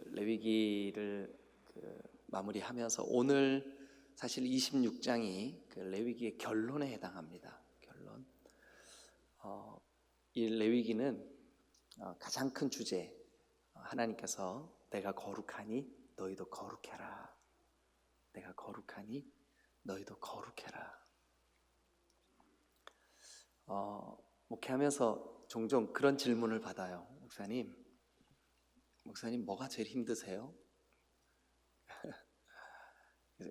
레위기를 마무리하면서 오늘 사실 26장이 그 레위기의 결론에 해당합니다. 결론. 이 레위기는 가장 큰 주제, 하나님께서 내가 거룩하니 너희도 거룩해라. 내가 거룩하니 너희도 거룩해라. 목회하면서 종종 그런 질문을 받아요. 목사님 뭐가 제일 힘드세요?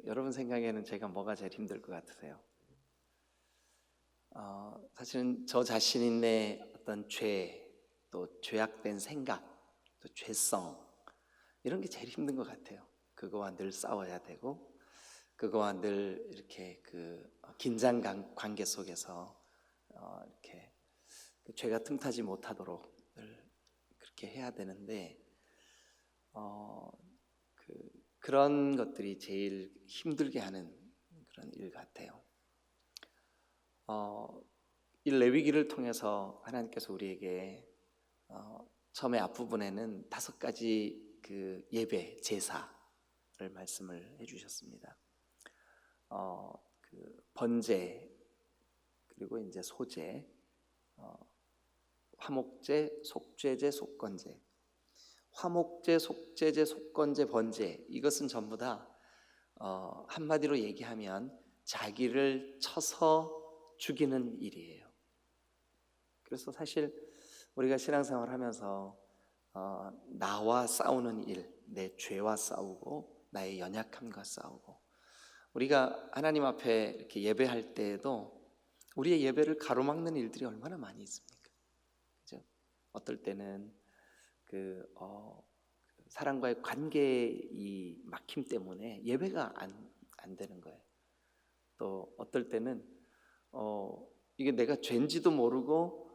여러분 생각에는 제가 뭐가 제일 힘들 것 같으세요? 사실은 저 자신의 어떤 죄, 또 죄악된 생각, 또 죄성, 이런 게 제일 힘든 것 같아요. 그거와 늘 싸워야 되고, 그거와 늘 이렇게 긴장 관계 속에서 이렇게 죄가 틈타지 못하도록 늘 그렇게 해야 되는데, 그런 것들이 제일 힘들게 하는 그런 일 같아요. 이 레위기를 통해서 하나님께서 우리에게 처음에 앞부분에는 5가지 그 예배, 제사를 말씀을 해주셨습니다. 번제, 그리고 이제 소제, 화목제, 속죄제, 속건제. 화목제, 속죄제, 속건제, 번제, 이것은 전부 다 한마디로 얘기하면 자기를 쳐서 죽이는 일이에요. 그래서 사실 우리가 신앙생활 하면서 나와 싸우는 일, 내 죄와 싸우고 나의 연약함과 싸우고, 우리가 하나님 앞에 이렇게 예배할 때에도 우리의 예배를 가로막는 일들이 얼마나 많이 있습니까? 그죠? 어떨 때는 사람과의 관계의 막힘 때문에 예배가 안 되는 거예요. 또 어떨 때는 이게 내가 죄인지도 모르고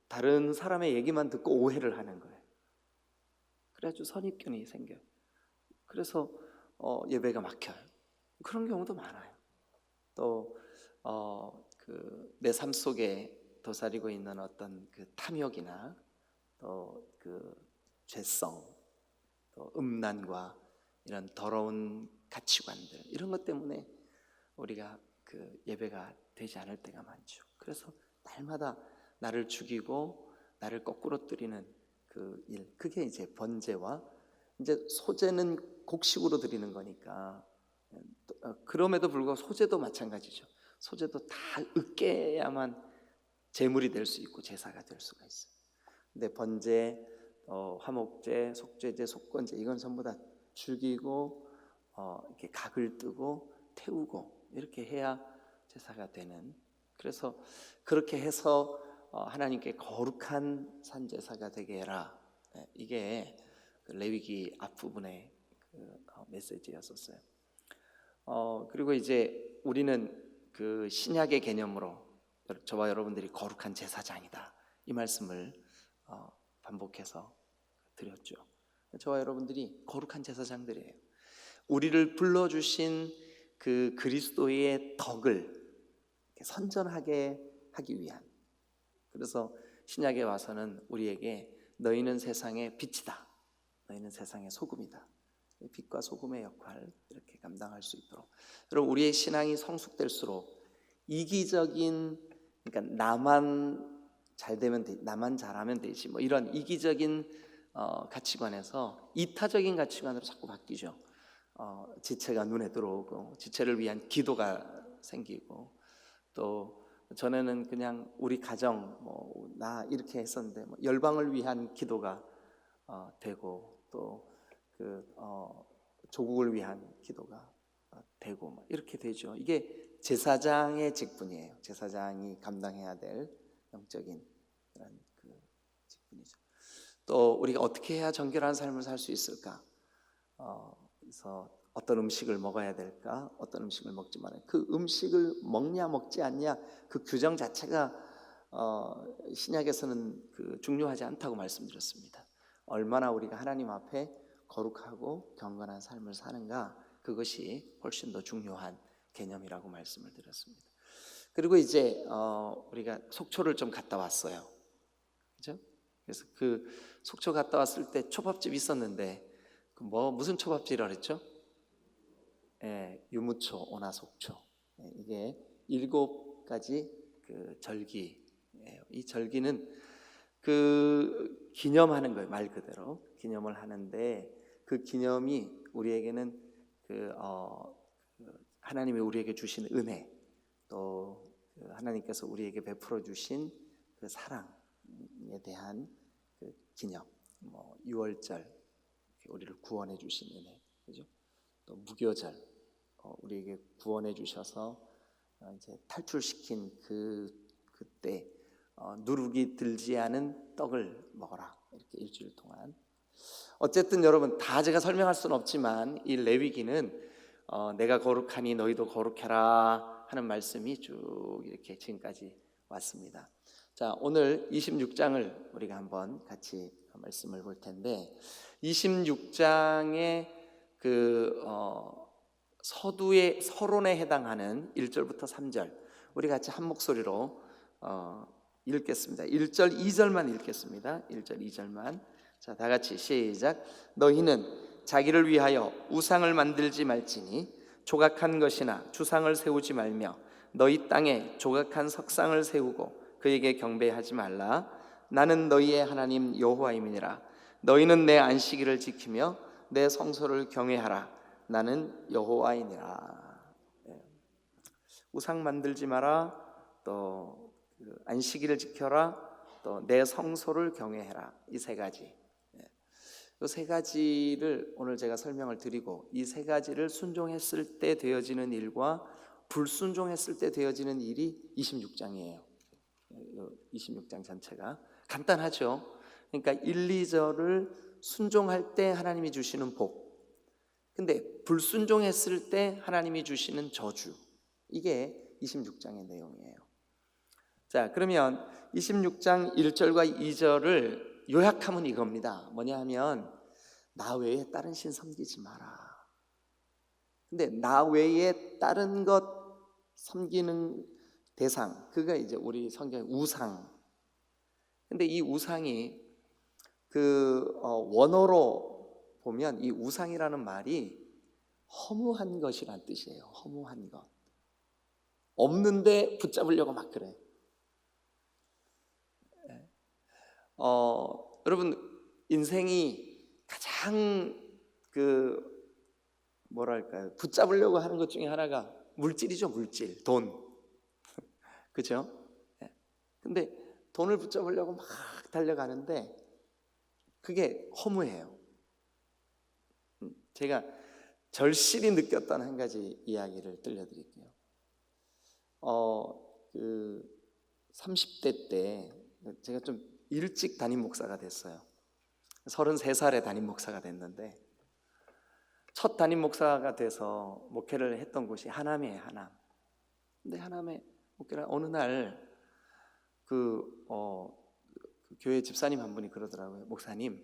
다른 사람의 얘기만 듣고 오해를 하는 거예요. 그래가지고 선입견이 생겨요. 그래서 예배가 막혀요. 그런 경우도 많아요. 또 내 삶 속에 도사리고 있는 어떤 탐욕이나 또 죄성, 또 음란과 이런 더러운 가치관들, 이런 것 때문에 우리가 예배가 되지 않을 때가 많죠. 그래서 날마다 나를 죽이고 나를 거꾸로 뜨리는 그 일, 그게 이제 번제와, 이제 소제는 곡식으로 드리는 거니까, 그럼에도 불구하고 소제도 마찬가지죠. 소제도 다 으깨야만 제물이 될 수 있고 제사가 될 수가 있어요. 근데 번제, 화목제, 속죄제, 속건제, 이건 전부 다 죽이고 이렇게 각을 뜨고 태우고 이렇게 해야 제사가 되는, 그래서 그렇게 해서 하나님께 거룩한 산제사가 되게 해라. 이게 레위기 앞부분의 메시지였었어요. 그리고 이제 우리는 신약의 개념으로 저와 여러분들이 거룩한 제사장이다, 이 말씀을 반복해서 드렸죠. 저와 여러분들이 거룩한 제사장들이에요. 우리를 불러주신 그 그리스도의 덕을 선전하게 하기 위한, 그래서 신약에 와서는 우리에게 너희는 세상의 빛이다, 너희는 세상의 소금이다, 빛과 소금의 역할 이렇게 감당할 수 있도록. 여러분, 우리의 신앙이 성숙될수록 이기적인, 그러니까 나만 잘 되면 돼, 나만 잘하면 되지, 뭐 이런 이기적인 가치관에서 이타적인 가치관으로 자꾸 바뀌죠. 지체가 눈에 들어오고 지체를 위한 기도가 생기고, 또 전에는 그냥 우리 가정 나 이렇게 했었는데 열방을 위한 기도가 되고, 또 조국을 위한 기도가 되고 이렇게 되죠. 이게 제사장의 직분이에요. 제사장이 감당해야 될 영적인 그런 직분이죠. 또 우리가 어떻게 해야 정결한 삶을 살 수 있을까? 그래서 어떤 음식을 먹어야 될까? 어떤 음식을 먹지 말아야, 그 음식을 먹냐 먹지 않냐, 그 규정 자체가 신약에서는 중요하지 않다고 말씀드렸습니다. 얼마나 우리가 하나님 앞에 거룩하고 경건한 삶을 사는가, 그것이 훨씬 더 중요한 개념이라고 말씀을 드렸습니다. 그리고 이제 우리가 속초를 좀 갔다 왔어요. 그죠? 그래서 그 속초 갔다 왔을 때 초밥집 있었는데 무슨 초밥집이라 그랬죠? 유무초, 오나속초. 이게 7가지 그 절기. 이 절기는 그 기념하는 거예요. 말 그대로 기념을 하는데 그 기념이 우리에게는 하나님이 우리에게 주신 은혜, 또 하나님께서 우리에게 베풀어 주신 그 사랑에 대한 그 기념. 6월절 우리를 구원해 주신 은혜, 그죠? 또 무교절 우리에게 구원해 주셔서 이제 탈출시킨 그때 누룩이 들지 않은 떡을 먹어라, 이렇게 일주일 동안. 어쨌든 여러분 다 제가 설명할 수는 없지만 이 레위기는 내가 거룩하니 너희도 거룩해라 하는 말씀이 쭉 이렇게 지금까지 왔습니다. 자, 오늘 26장을 우리가 한번 같이 말씀을 볼 텐데 26장의 그 서두의 서론에 해당하는 1절부터 3절 우리 같이 한 목소리로 읽겠습니다. 1절 2절만 읽겠습니다. 1절 2절만. 자, 다 같이 시작. 너희는 자기를 위하여 우상을 만들지 말지니 조각한 것이나 주상을 세우지 말며 너희 땅에 조각한 석상을 세우고 그에게 경배하지 말라. 나는 너희의 하나님 여호와임이니라. 너희는 내 안식일을 지키며 내 성소를 경외하라. 나는 여호와이니라. 우상 만들지 마라. 또 안식일을 지켜라. 또 내 성소를 경외해라. 이 3가지. 이 3가지를 오늘 제가 설명을 드리고 이 3가지를 순종했을 때 되어지는 일과 불순종했을 때 되어지는 일이 26장이에요. 26장 전체가 간단하죠. 그러니까 1, 2절을 순종할 때 하나님이 주시는 복, 근데 불순종했을 때 하나님이 주시는 저주, 이게 26장의 내용이에요. 자, 그러면 26장 1절과 2절을 요약하면 이겁니다. 뭐냐 하면 나 외에 다른 신 섬기지 마라. 근데 나 외에 다른 것 섬기는 대상, 그가 이제 우리 성경 우상. 근데 이 우상이 원어로 보면 이 우상이라는 말이 허무한 것이란 뜻이에요. 허무한 것. 없는데 붙잡으려고 막 그래. 여러분 인생이 가장 뭐랄까요? 붙잡으려고 하는 것 중에 하나가 물질이죠. 물질, 돈. 그죠? 근데 돈을 붙잡으려고 막 달려가는데 그게 허무해요. 제가 절실히 느꼈던 한 가지 이야기를 들려드릴게요. 30대 때 제가 좀 일찍 담임 목사가 됐어요. 33살에 담임 목사가 됐는데 첫 담임 목사가 돼서 목회를 했던 곳이 하남이에요. 하남. 근데 하남에 목회를 어느 날 교회 집사님 한 분이 그러더라고요. 목사님,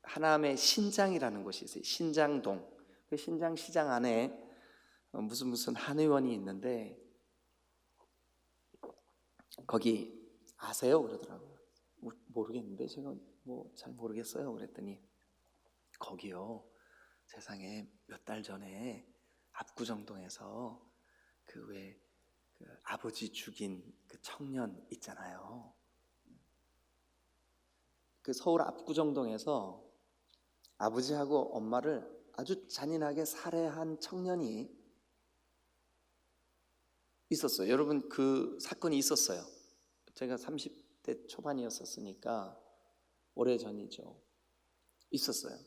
하남에 신장이라는 곳이 있어요. 신장동. 그 신장시장 안에 무슨 한 의원이 있는데 거기 아세요? 그러더라고요. 모르겠는데 제가 잘 모르겠어요. 그랬더니 거기요, 세상에 몇 달 전에 압구정동에서 그 아버지 죽인 그 청년 있잖아요. 그 서울 압구정동에서 아버지하고 엄마를 아주 잔인하게 살해한 청년이 있었어요. 여러분, 그 사건이 있었어요. 제가 30대 초반이었으니까 오래전이죠. 있었어요.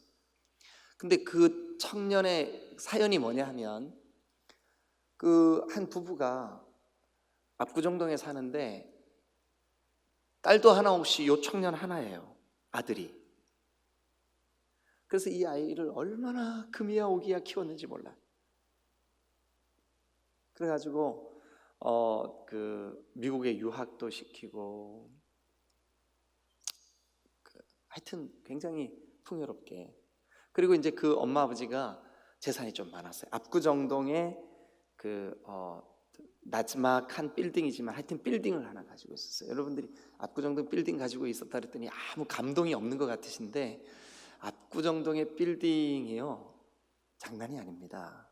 근데 그 청년의 사연이 뭐냐 하면 그 한 부부가 압구정동에 사는데 딸도 하나 없이 요 청년 하나예요. 아들이. 그래서 이 아이를 얼마나 금이야 오기야 키웠는지 몰라. 그래가지고 미국에 유학도 시키고 하여튼 굉장히 풍요롭게. 그리고 이제 그 엄마 아버지가 재산이 좀 많았어요. 압구정동에 나지막한 빌딩이지만 하여튼 빌딩을 하나 가지고 있었어요. 여러분들이 압구정동 빌딩 가지고 있었다 그랬더니 아무 감동이 없는 것 같으신데 압구정동의 빌딩이요 장난이 아닙니다.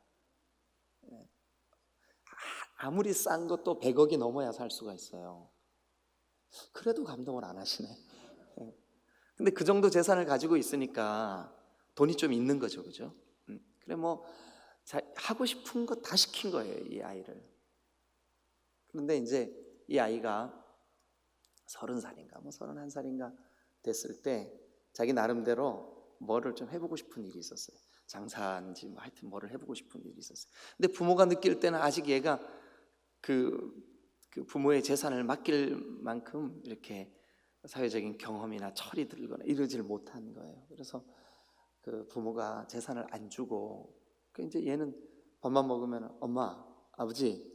아무리 싼 것도 100억이 넘어야 살 수가 있어요. 그래도 감동을 안 하시네. 근데 그 정도 재산을 가지고 있으니까 돈이 좀 있는 거죠, 그죠? 그래 뭐 하고 싶은 거 다 시킨 거예요, 이 아이를. 그런데 이제 이 아이가 30살인가 뭐 31살인가 됐을 때 자기 나름대로 뭐를 좀 해보고 싶은 일이 있었어요. 장사인지 뭐 하여튼 뭐를 해보고 싶은 일이 있었어요. 근데 부모가 느낄 때는 아직 얘가 그 부모의 재산을 맡길 만큼 이렇게 사회적인 경험이나 철이 들거나 이러질 못한 거예요. 그래서 그 부모가 재산을 안 주고 이제 얘는 밥만 먹으면 엄마, 아버지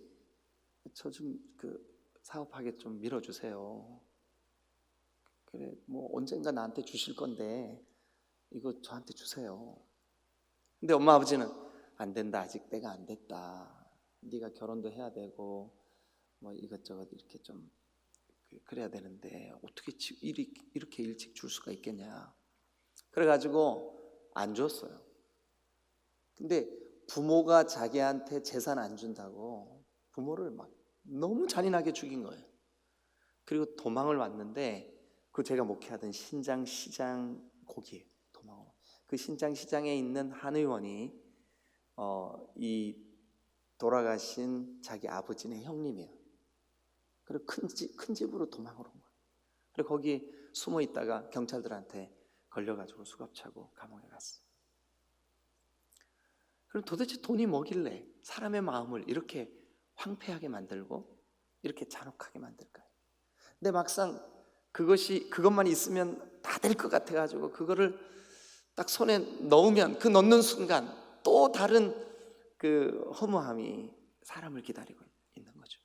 저 좀 사업하게 좀 밀어주세요. 그래 뭐 언젠가 나한테 주실 건데 이거 저한테 주세요. 근데 엄마 아버지는 안 된다, 아직 때가 안 됐다. 네가 결혼도 해야 되고 뭐 이것저것 이렇게 좀 그래야 되는데 어떻게 이렇게 일찍 줄 수가 있겠냐. 그래가지고 안 줬어요. 근데 부모가 자기한테 재산 안 준다고 부모를 막 너무 잔인하게 죽인 거예요. 그리고 도망을 왔는데 그 제가 목회하던 신장시장 거기에 도망을. 그 신장시장에 있는 한 의원이 이 돌아가신 자기 아버지의 형님이에요. 그리고 큰 집으로 도망을 온 거예요. 그리고 거기 숨어 있다가 경찰들한테 걸려가지고 수갑차고 감옥에 갔어요. 그럼 도대체 돈이 뭐길래 사람의 마음을 이렇게 황폐하게 만들고 이렇게 잔혹하게 만들까요? 근데 막상 그것만 있으면 다 될 것 같아가지고 그거를 딱 손에 넣으면 그 넣는 순간 또 다른 그 허무함이 사람을 기다리고 있는 거죠.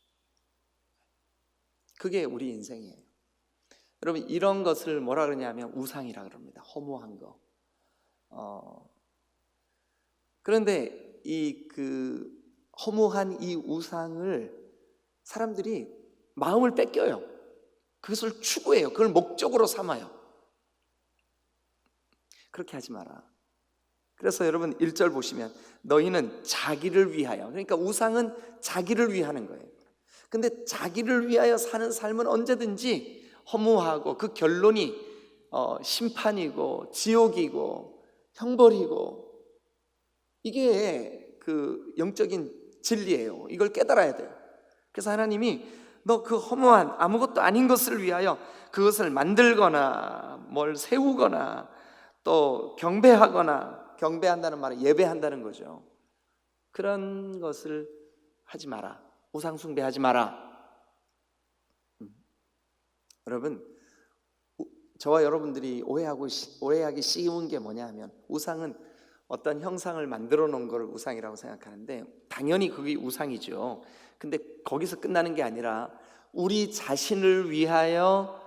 그게 우리 인생이에요. 여러분 이런 것을 뭐라 그러냐면 우상이라 그럽니다. 허무한 거. 그런데 이 허무한 이 우상을 사람들이 마음을 뺏겨요. 그것을 추구해요. 그걸 목적으로 삼아요. 그렇게 하지 마라. 그래서 여러분 1절 보시면 너희는 자기를 위하여, 그러니까 우상은 자기를 위하는 거예요. 근데 자기를 위하여 사는 삶은 언제든지 허무하고 그 결론이 심판이고 지옥이고 형벌이고 이게 그 영적인 진리예요. 이걸 깨달아야 돼요. 그래서 하나님이 너 그 허무한 아무것도 아닌 것을 위하여 그것을 만들거나 뭘 세우거나 또 경배한다는 말은 예배한다는 거죠. 그런 것을 하지 마라. 우상 숭배하지 마라. 여러분 저와 여러분들이 오해하기 쉬운 게 뭐냐 하면 우상은 어떤 형상을 만들어 놓은 걸 우상이라고 생각하는데 당연히 그게 우상이죠. 근데 거기서 끝나는 게 아니라 우리 자신을 위하여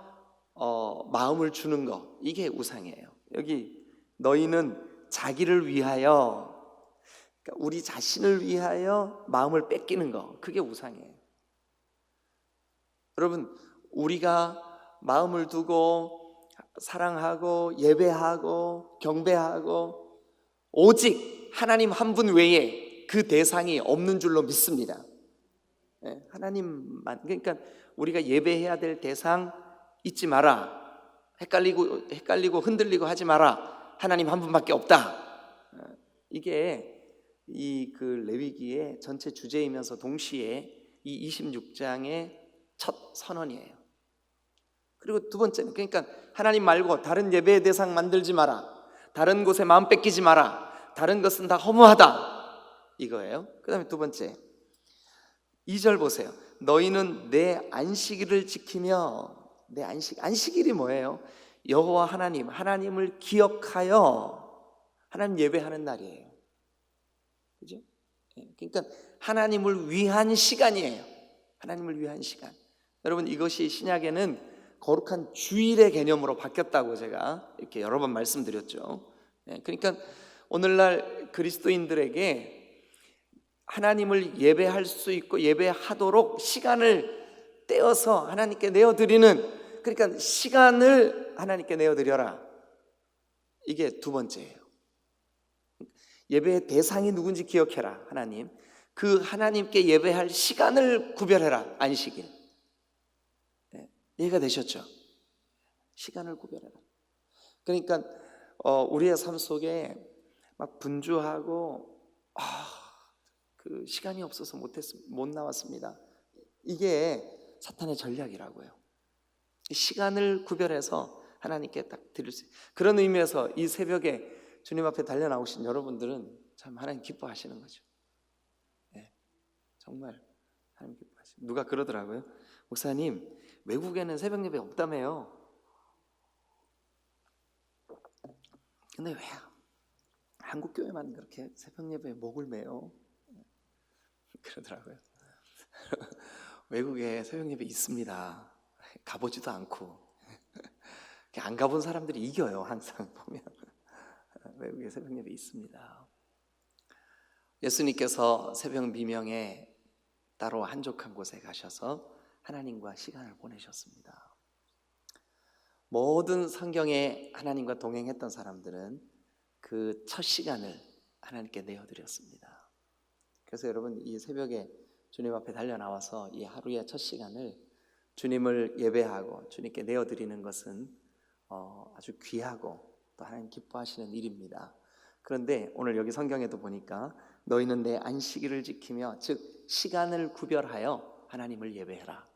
마음을 주는 거, 이게 우상이에요. 여기 너희는 자기를 위하여, 그러니까 우리 자신을 위하여 마음을 뺏기는 거, 그게 우상이에요. 여러분 우리가 마음을 두고 사랑하고 예배하고 경배하고 오직 하나님 한 분 외에 그 대상이 없는 줄로 믿습니다. 하나님만. 그러니까 우리가 예배해야 될 대상 잊지 마라. 헷갈리고 흔들리고 하지 마라. 하나님 한 분밖에 없다. 이게 그 레위기의 전체 주제이면서 동시에 이 26장의 첫 선언이에요. 그리고 두 번째는 그러니까 하나님 말고 다른 예배의 대상 만들지 마라. 다른 곳에 마음 뺏기지 마라. 다른 것은 다 허무하다. 이거예요. 그 다음에 두 번째 2절 보세요. 너희는 내 안식일을 지키며, 내 안식일이 뭐예요? 여호와 하나님을 기억하여 하나님 예배하는 날이에요. 그죠? 그러니까 하나님을 위한 시간이에요. 하나님을 위한 시간. 여러분 이것이 신약에는 거룩한 주일의 개념으로 바뀌었다고 제가 이렇게 여러 번 말씀드렸죠. 그러니까 오늘날 그리스도인들에게 하나님을 예배할 수 있고 예배하도록 시간을 떼어서 하나님께 내어드리는, 그러니까 시간을 하나님께 내어드려라. 이게 두 번째예요. 예배의 대상이 누군지 기억해라. 하나님, 그 하나님께 예배할 시간을 구별해라. 안식일. 이해가 되셨죠? 시간을 구별해라. 그러니까 우리의 삶 속에 막 분주하고 그 시간이 없어서 못 나왔습니다. 이게 사탄의 전략이라고요. 시간을 구별해서 하나님께 딱 드릴 수 있어요. 그런 의미에서 이 새벽에 주님 앞에 달려 나오신 여러분들은 참 하나님 기뻐하시는 거죠. 정말 하나님 기뻐하시는. 누가 그러더라고요. 목사님, 외국에는 새벽 예배 없다며요. 근데 왜 한국 교회만 그렇게 새벽 예배에 목을 매요? 그러더라고요. 외국에 새벽 예배 있습니다. 가보지도 않고 안 가본 사람들이 이겨요. 항상 보면 외국에 새벽 예배 있습니다. 예수님께서 새벽 미명에 따로 한적한 곳에 가셔서 하나님과 시간을 보내셨습니다. 모든 성경에 하나님과 동행했던 사람들은 그 첫 시간을 하나님께 내어드렸습니다. 그래서 여러분, 이 새벽에 주님 앞에 달려 나와서 이 하루의 첫 시간을 주님을 예배하고 주님께 내어드리는 것은 아주 귀하고 또 하나님 기뻐하시는 일입니다. 그런데 오늘 여기 성경에도 보니까 너희는 내 안식일을 지키며, 즉 시간을 구별하여 하나님을 예배해라.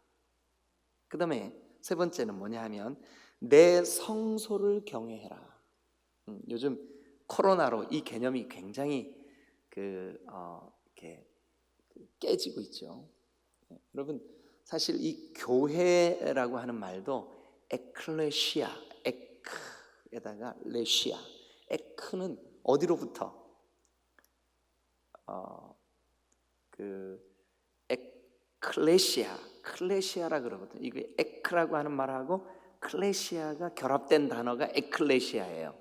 그 다음에 세 번째는 뭐냐 하면 내 성소를 경외해라. 요즘 코로나로 이 개념이 굉장히 이렇게 깨지고 있죠. 여러분, 사실 이 교회라고 하는 말도 에클레시아, 에크에다가 레시아, 에크는 어디로부터? 클레시아라 그러거든요. 이게 에크라고 하는 말하고 클레시아가 결합된 단어가 에클레시아예요.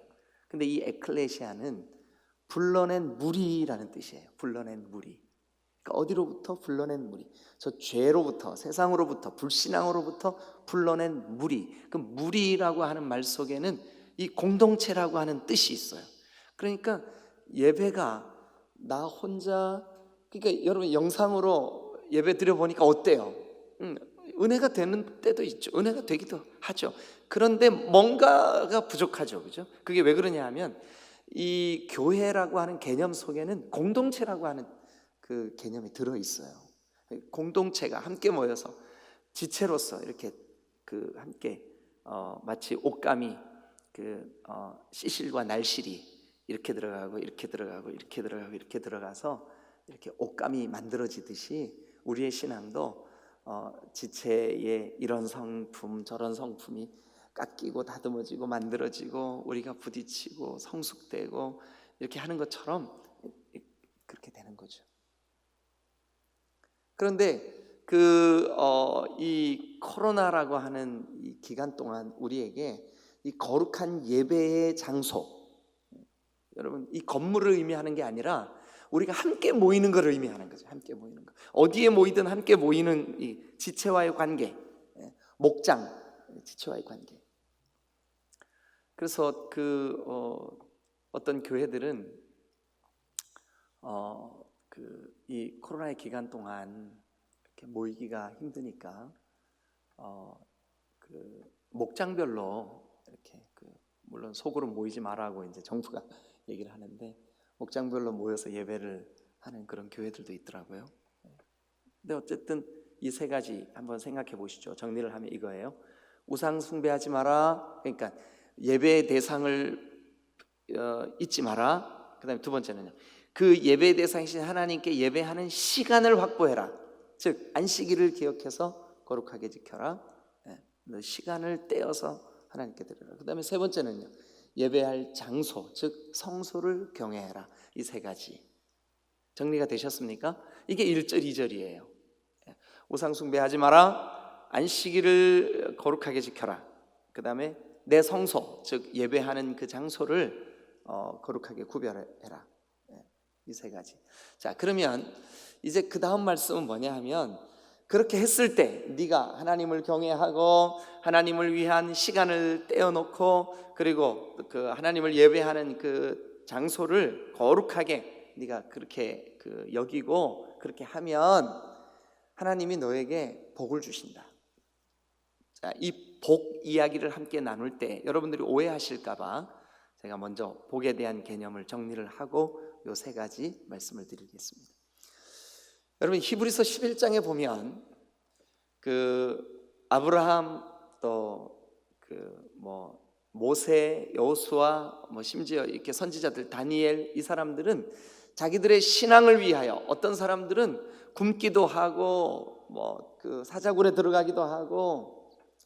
근데 이 에클레시아는 불러낸 무리라는 뜻이에요. 불러낸 무리. 그러니까 어디로부터 불러낸 무리? 저 죄로부터, 세상으로부터, 불신앙으로부터 불러낸 무리. 그 무리라고 하는 말 속에는 이 공동체라고 하는 뜻이 있어요. 그러니까 예배가 나 혼자, 그러니까 여러분 영상으로 예배 드려보니까 어때요? 은혜가 되는 때도 있죠. 은혜가 되기도 하죠. 그런데 뭔가가 부족하죠. 그죠? 그게 왜 그러냐 하면 이 교회라고 하는 개념 속에는 공동체라고 하는 그 개념이 들어있어요. 공동체가 함께 모여서 지체로서 이렇게 함께 마치 옷감이 시실과 날실이 이렇게 들어가고 이렇게 들어가고 이렇게 들어가고 이렇게 들어가서 이렇게 옷감이 만들어지듯이 우리의 신앙도 지체에 이런 성품 저런 성품이 깎이고 다듬어지고 만들어지고 우리가 부딪히고 성숙되고 이렇게 하는 것처럼 그렇게 되는 거죠. 그런데 이 코로나라고 하는 이 기간 동안 우리에게 이 거룩한 예배의 장소, 여러분 이 건물을 의미하는 게 아니라 우리가 함께 모이는 것을 의미하는 거죠. 함께 모이는 것. 어디에 모이든 함께 모이는 이 지체와의 관계, 목장, 지체와의 관계. 그래서 어떤 교회들은 이 코로나의 기간 동안 이렇게 모이기가 힘드니까 목장별로 이렇게 물론 소그룹 모이지 말라고 이제 정부가 얘기를 하는데 목장별로 모여서 예배를 하는 그런 교회들도 있더라고요. 근데 어쨌든 이 세 가지 한번 생각해 보시죠. 정리를 하면 이거예요. 우상 숭배하지 마라. 그러니까 예배의 대상을 잊지 마라. 그다음에 두 번째는요. 그 예배의 대상이신 하나님께 예배하는 시간을 확보해라. 즉 안식일을 기억해서 거룩하게 지켜라. 시간을 떼어서 하나님께 드려라. 그다음에 세 번째는요. 예배할 장소, 즉 성소를 경외해라. 이 세 가지 정리가 되셨습니까? 이게 1절, 2절이에요. 우상 숭배하지 마라. 안식일을 거룩하게 지켜라. 그 다음에 내 성소, 즉 예배하는 그 장소를 거룩하게 구별해라. 이 세 가지. 자, 그러면 이제 그 다음 말씀은 뭐냐 하면, 그렇게 했을 때 네가 하나님을 경외하고 하나님을 위한 시간을 떼어놓고 그리고 그 하나님을 예배하는 그 장소를 거룩하게 네가 그렇게 여기고 그렇게 하면 하나님이 너에게 복을 주신다. 자, 이 복 이야기를 함께 나눌 때 여러분들이 오해하실까 봐 제가 먼저 복에 대한 개념을 정리를 하고 요 세 가지 말씀을 드리겠습니다. 여러분, 히브리서 11장에 보면 그 아브라함 또 모세, 여호수아 심지어 이렇게 선지자들 다니엘, 이 사람들은 자기들의 신앙을 위하여 어떤 사람들은 굶기도 하고 그 사자굴에 들어가기도 하고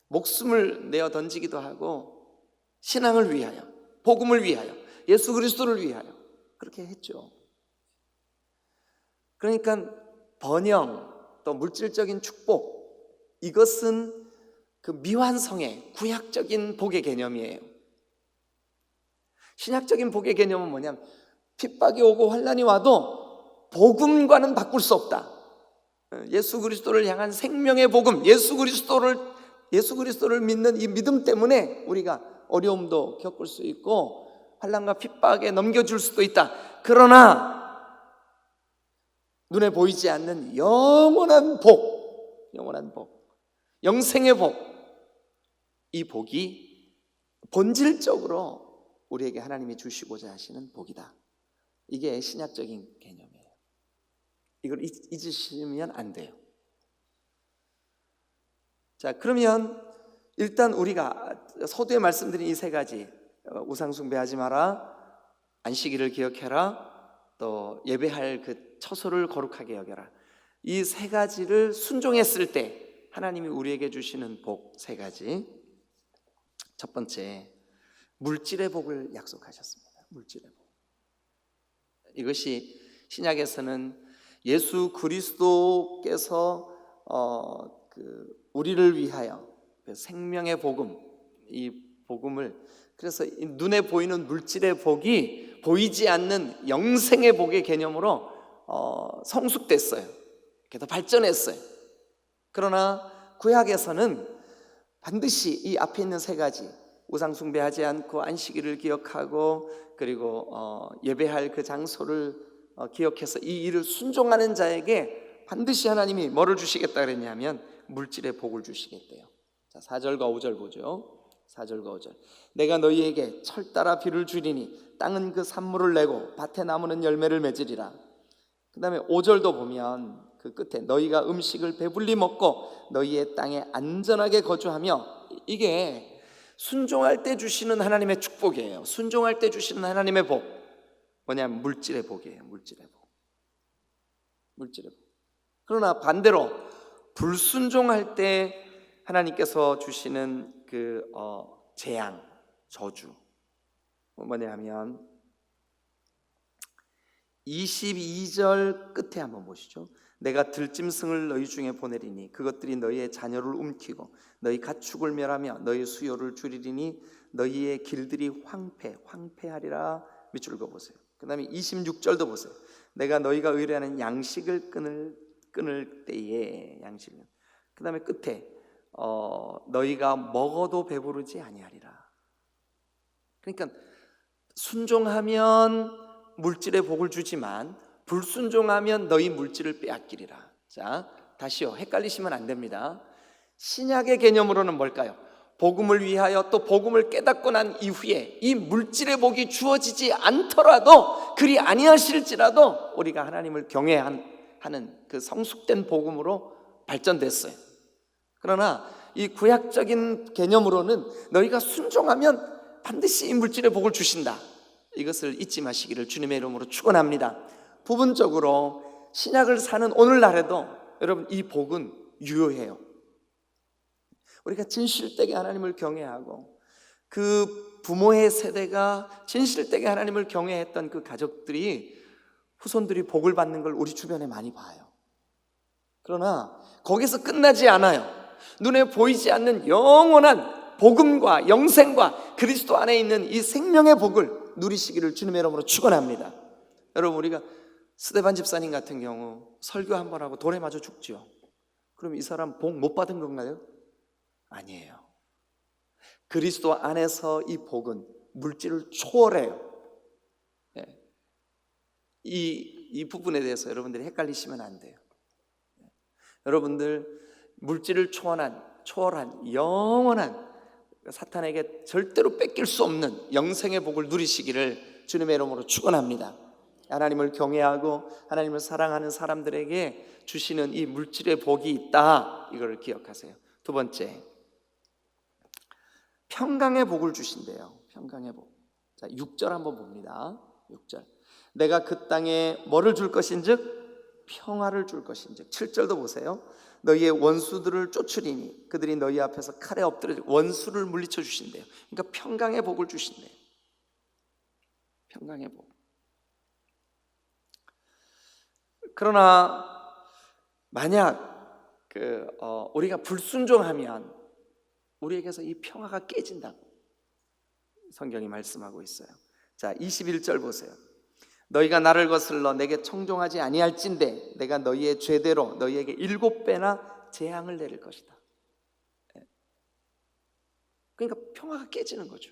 목숨을 내어 던지기도 하고 신앙을 위하여, 복음을 위하여, 예수 그리스도를 위하여 그렇게 했죠. 그러니까 번영 또 물질적인 축복, 이것은 그 미완성의 구약적인 복의 개념이에요. 신약적인 복의 개념은 뭐냐면 핍박이 오고 환난이 와도 복음과는 바꿀 수 없다. 예수 그리스도를 향한 생명의 복음, 예수 그리스도를 믿는 이 믿음 때문에 우리가 어려움도 겪을 수 있고 환난과 핍박에 넘겨줄 수도 있다. 그러나 눈에 보이지 않는 영원한 복, 영생의 복, 이 복이 본질적으로 우리에게 하나님이 주시고자 하시는 복이다. 이게 신약적인 개념이에요. 이걸 잊으시면 안 돼요. 자, 그러면 일단 우리가 서두에 말씀드린 이 세 가지, 우상 숭배하지 마라, 안식일을 기억해라, 또 예배할 그 처소를 거룩하게 여겨라, 이 세 가지를 순종했을 때 하나님이 우리에게 주시는 복 세 가지. 첫 번째, 물질의 복을 약속하셨습니다. 물질의 복. 이것이 신약에서는 예수 그리스도께서 우리를 위하여 그 생명의 복음, 이 복음을, 그래서 눈에 보이는 물질의 복이 보이지 않는 영생의 복의 개념으로 성숙됐어요. 더 발전했어요. 그러나 구약에서는 반드시 이 앞에 있는 세 가지, 우상 숭배하지 않고 안식일을 기억하고 그리고 예배할 그 장소를 기억해서 이 일을 순종하는 자에게 반드시 하나님이 뭐를 주시겠다 그랬냐면 물질의 복을 주시겠대요. 자, 4절과 5절 보죠. 4절과 5절. 내가 너희에게 철 따라 비를 주리니 땅은 그 산물을 내고 밭에 나무는 열매를 맺으리라. 그 다음에 5절도 보면 그 끝에 너희가 음식을 배불리 먹고 너희의 땅에 안전하게 거주하며, 이게 순종할 때 주시는 하나님의 축복이에요. 순종할 때 주시는 하나님의 복, 뭐냐면 물질의 복이에요. 물질의 복. 그러나 반대로 불순종할 때 하나님께서 주시는 그 재앙, 저주, 뭐냐면 22절 끝에 한번 보시죠. 내가 들짐승을 너희 중에 보내리니 그것들이 너희의 자녀를 움키고 너희 가축을 멸하며 너희 수요를 줄이리니 너희의 길들이 황폐하리라. 밑줄 그어보세요. 그 다음에 26절도 보세요. 내가 너희가 의뢰하는 양식을 끊을 때에 양식을, 그 다음에 끝에 너희가 먹어도 배부르지 아니하리라. 그러니까 순종하면 물질의 복을 주지만 불순종하면 너희 물질을 빼앗기리라. 자, 다시요, 헷갈리시면 안 됩니다. 신약의 개념으로는 뭘까요? 복음을 위하여 또 복음을 깨닫고 난 이후에 이 물질의 복이 주어지지 않더라도, 그리 아니하실지라도 우리가 하나님을 경외하는 그 성숙된 복음으로 발전됐어요. 그러나 이 구약적인 개념으로는 너희가 순종하면 반드시 이 물질의 복을 주신다. 이것을 잊지 마시기를 주님의 이름으로 축원합니다. 부분적으로 신약을 사는 오늘날에도 여러분, 이 복은 유효해요. 우리가 진실되게 하나님을 경외하고 그 부모의 세대가 진실되게 하나님을 경외했던 그 가족들이, 후손들이 복을 받는 걸 우리 주변에 많이 봐요. 그러나 거기서 끝나지 않아요. 눈에 보이지 않는 영원한 복음과 영생과 그리스도 안에 있는 이 생명의 복을 누리시기를 주님의 이름으로 축원합니다. 여러분, 우리가 스데반 집사님 같은 경우 설교 한 번 하고 돌에 맞아 죽죠. 그럼 이 사람 복 못 받은 건가요? 아니에요. 그리스도 안에서 이 복은 물질을 초월해요. 이 부분에 대해서 여러분들이 헷갈리시면 안 돼요. 여러분들 물질을 초월한 영원한 사탄에게 절대로 뺏길 수 없는 영생의 복을 누리시기를 주님의 이름으로 축원합니다. 하나님을 경외하고 하나님을 사랑하는 사람들에게 주시는 이 물질의 복이 있다, 이걸 기억하세요. 두 번째, 평강의 복을 주신대요. 평강의 복. 자, 6절 한번 봅니다. 6절. 내가 그 땅에 뭐를 줄 것인즉 평화를 줄 것인즉. 7절도 보세요. 너희의 원수들을 쫓으리니 그들이 너희 앞에서 칼에 엎드려 원수를 물리쳐 주신대요. 그러니까 평강의 복을 주신대요. 평강의 복. 그러나 만약 우리가 불순종하면 우리에게서 이 평화가 깨진다고 성경이 말씀하고 있어요. 자, 21절 보세요. 너희가 나를 거슬러 내게 청종하지 아니할진대 내가 너희의 죄대로 너희에게 7배나 재앙을 내릴 것이다. 그러니까 평화가 깨지는 거죠.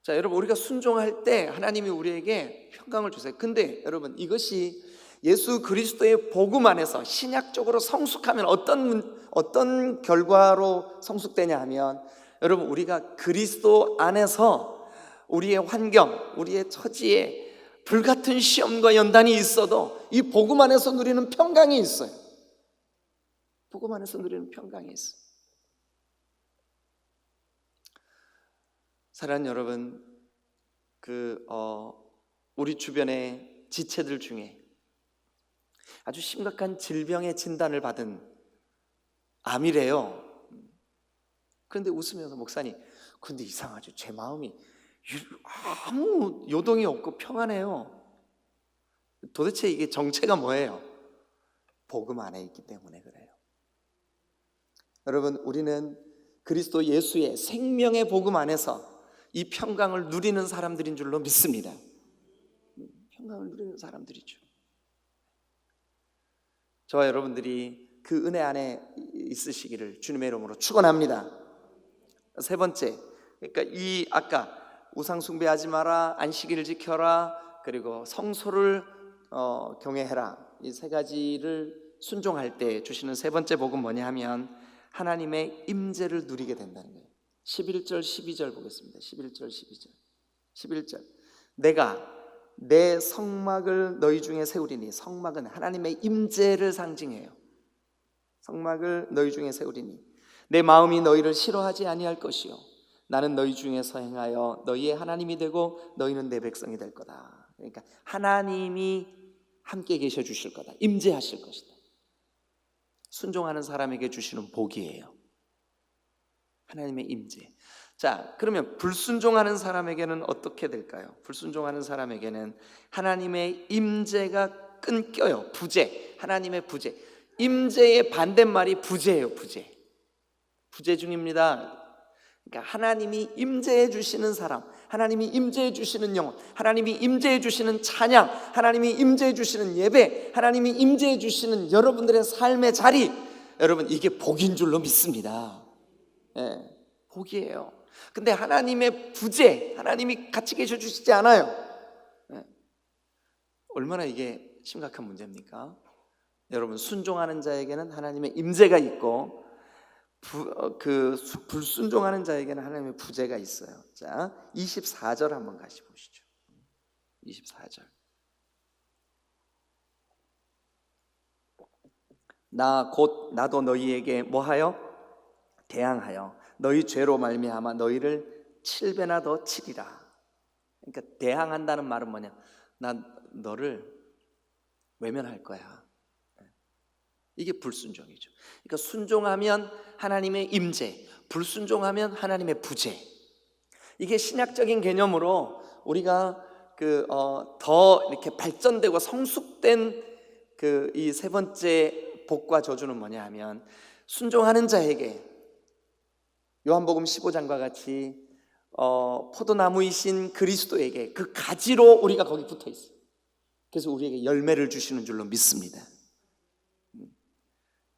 자, 여러분, 우리가 순종할 때 하나님이 우리에게 평강을 주세요. 근데 여러분, 이것이 예수 그리스도의 복음 안에서 신약적으로 성숙하면 어떤 결과로 성숙되냐 하면, 여러분, 우리가 그리스도 안에서 우리의 환경, 우리의 처지에 불같은 시험과 연단이 있어도 이 복음 안에서 누리는 평강이 있어요. 복음 안에서 누리는 평강이 있어요. 사랑하는 여러분, 우리 주변의 지체들 중에 아주 심각한 질병의 진단을 받은 암이래요. 그런데 웃으면서 목사님, 근데 이상하죠. 제 마음이 아무 요동이 없고 평안해요. 도대체 이게 정체가 뭐예요? 복음 안에 있기 때문에 그래요. 여러분, 우리는 그리스도 예수의 생명의 복음 안에서 이 평강을 누리는 사람들인 줄로 믿습니다. 평강을 누리는 사람들이죠. 저와 여러분들이 그 은혜 안에 있으시기를 주님의 이름으로 축원합니다. 세 번째, 그러니까 아까 우상 숭배하지 마라, 안식일을 지켜라, 그리고 성소를 경외해라, 이 세 가지를 순종할 때 주시는 세 번째 복은 뭐냐 하면 하나님의 임재를 누리게 된다는 거예요. 11절 12절 보겠습니다. 11절 12절. 11절. 내가 내 성막을 너희 중에 세우리니. 성막은 하나님의 임재를 상징해요. 성막을 너희 중에 세우리니 내 마음이 너희를 싫어하지 아니할 것이요 나는 너희 중에서 행하여 너희의 하나님이 되고 너희는 내 백성이 될 거다. 그러니까 하나님이 함께 계셔 주실 거다. 임재하실 것이다. 순종하는 사람에게 주시는 복이에요. 하나님의 임재. 자, 그러면 불순종하는 사람에게는 어떻게 될까요? 불순종하는 사람에게는 하나님의 임재가 끊겨요. 부재. 하나님의 부재. 임재의 반대말이 부재예요. 부재 중입니다. 그러니까 하나님이 임재해 주시는 사람, 하나님이 임재해 주시는 영혼, 하나님이 임재해 주시는 찬양, 하나님이 임재해 주시는 예배, 하나님이 임재해 주시는 여러분들의 삶의 자리, 여러분, 이게 복인 줄로 믿습니다. 복이에요. 근데 하나님의 부재, 하나님이 같이 계셔 주시지 않아요. 얼마나 이게 심각한 문제입니까? 여러분, 순종하는 자에게는 하나님의 임재가 있고 불순종하는 자에게는 하나님의 부재가 있어요. 자, 24절 한번 같이 보시죠. 24절. 나도 너희에게 뭐하여? 대항하여 너희 죄로 말미암아 너희를 7배나 더 치리라. 그러니까 대항한다는 말은 뭐냐? 난 너를 외면할 거야. 이게 불순종이죠. 그러니까 순종하면 하나님의 임재, 불순종하면 하나님의 부재. 이게 신약적인 개념으로 우리가 더 이렇게 발전되고 성숙된 이 세 번째 복과 저주는 뭐냐 하면 순종하는 자에게 요한복음 15장과 같이 포도나무이신 그리스도에게 그 가지로 우리가 거기 붙어 있어요. 그래서 우리에게 열매를 주시는 줄로 믿습니다.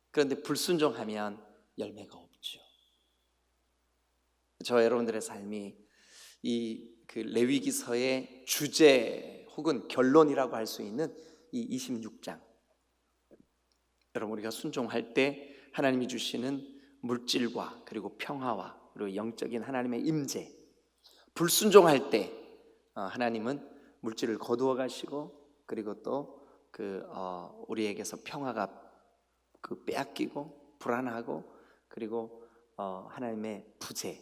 그런데 불순종하면 열매가 없죠. 저 여러분들의 삶이 이 그 레위기서의 주제 혹은 결론이라고 할 수 있는 이 26장, 여러분 우리가 순종할 때 하나님이 주시는 물질과 그리고 평화와 그리고 영적인 하나님의 임재, 불순종할 때 하나님은 물질을 거두어 가시고 그리고 또 우리에게서 평화가 빼앗기고 불안하고 그리고 하나님의 부재,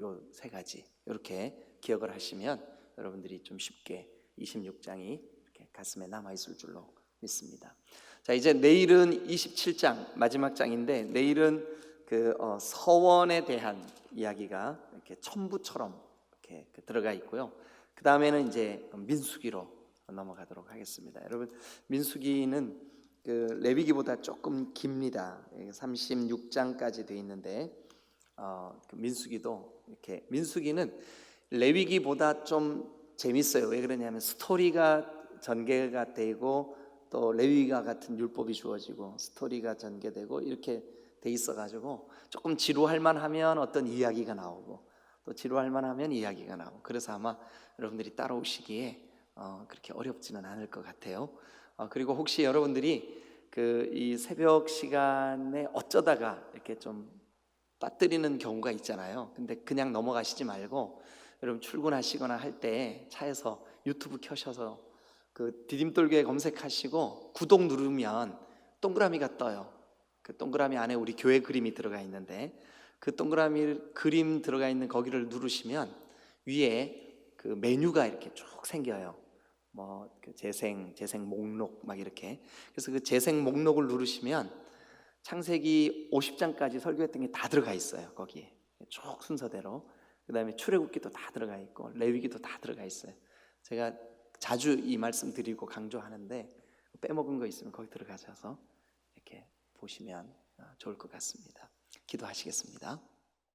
요 세 가지 이렇게 기억을 하시면 여러분들이 좀 쉽게 26장이 이렇게 가슴에 남아 있을 줄로 믿습니다. 자, 이제 내일은 27장 마지막 장인데 내일은 서원에 대한 이야기가 이렇게 첨부처럼 이렇게 들어가 있고요. 그 다음에는 이제 민수기로 넘어가도록 하겠습니다. 여러분 민수기는 레위기보다 조금 깁니다. 36장까지 되어 있는데 민수기도 이렇게 민수기는 레위기보다 좀 재밌어요. 왜 그러냐면 스토리가 전개가 되고 또 레위기와 같은 율법이 주어지고 스토리가 전개되고 이렇게 돼 있어가지고 조금 지루할 만하면 어떤 이야기가 나오고 또 지루할 만하면 이야기가 나오고 그래서 아마 여러분들이 따라오시기에 그렇게 어렵지는 않을 것 같아요. 그리고 혹시 여러분들이 이 새벽 시간에 어쩌다가 이렇게 좀 빠뜨리는 경우가 있잖아요. 근데 그냥 넘어가시지 말고 여러분 출근하시거나 할 때 차에서 유튜브 켜셔서 디딤돌교회 검색하시고 구독 누르면 동그라미가 떠요. 그 동그라미 안에 우리 교회 그림이 들어가 있는데 그 동그라미 그림 들어가 있는 거기를 누르시면 위에 메뉴가 이렇게 쭉 생겨요. 재생 목록 막 이렇게. 그래서 그 재생 목록을 누르시면 창세기 50장까지 설교했던 게 다 들어가 있어요. 거기에 쭉 순서대로. 그 다음에 출애굽기도 다 들어가 있고 레위기도 다 들어가 있어요. 제가 자주 이 말씀 드리고 강조하는데 빼먹은 거 있으면 거기 들어가셔서 이렇게 보시면 좋을 것 같습니다. 기도하시겠습니다.